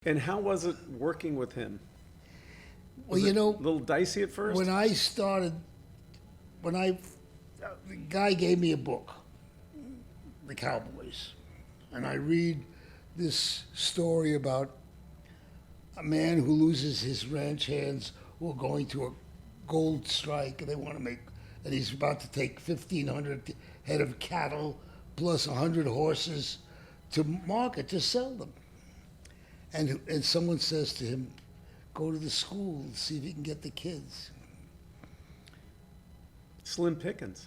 And how was it working with him? Well, Was it a little dicey at first? when I started, the guy gave me a book, The Cowboys, and I read this story about a man who loses his ranch hands who are going to a gold strike, and they want to make, and he's about to take 1,500 head of cattle plus 100 horses to market to sell them. And someone says to him, go to the school and see if you can get the kids. Slim Pickens.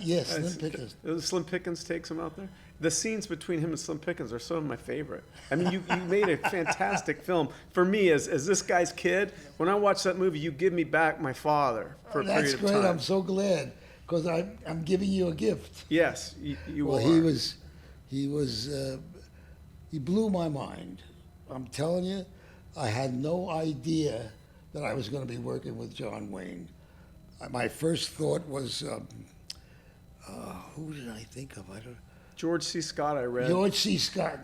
Yes, Slim Pickens. Slim Pickens takes him out there. The scenes between him and Slim Pickens are some of my favorite. I mean, you made a fantastic film. For me, as this guy's kid, when I watch that movie, you give me back my father for a period of time. That's great. I'm so glad because I'm giving you a gift. Yes, you Well, are. He blew my mind. I'm telling you, I had no idea that I was going to be working with John Wayne. My first thought was, who did I think of? I don't. George C. Scott, I read. George C. Scott.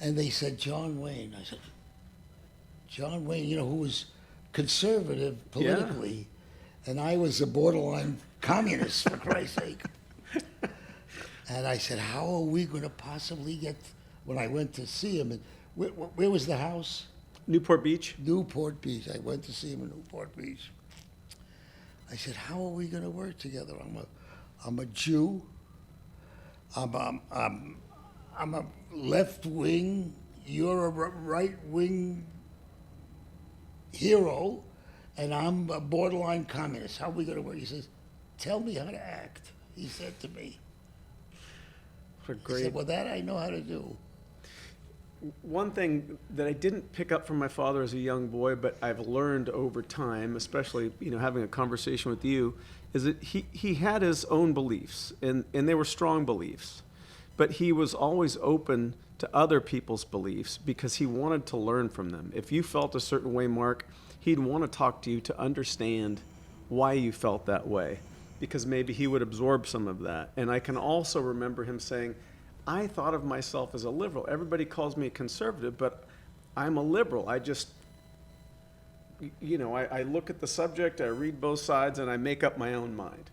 And they said, John Wayne. I said, John Wayne, who was conservative politically, and I was a borderline communist, for Christ's sake. And I said, how are we going to possibly get, when I went to see him, and where was the house? Newport Beach. Newport Beach. I went to see him in Newport Beach. I said, how are we going to work together? I'm a Jew. I'm a left wing. You're a right wing hero, and I'm a borderline communist. How are we going to work? He says, tell me how to act. He said to me. What a He great. said, well, that I know how to do. One thing that I didn't pick up from my father as a young boy, but I've learned over time, especially having a conversation with you, is that he had his own beliefs, and they were strong beliefs, but he was always open to other people's beliefs because he wanted to learn from them. If you felt a certain way, Mark, he'd want to talk to you to understand why you felt that way, because maybe he would absorb some of that. And I can also remember him saying, I thought of myself as a liberal. Everybody calls me a conservative, but I'm a liberal. I just, I look at the subject, I read both sides, and I make up my own mind.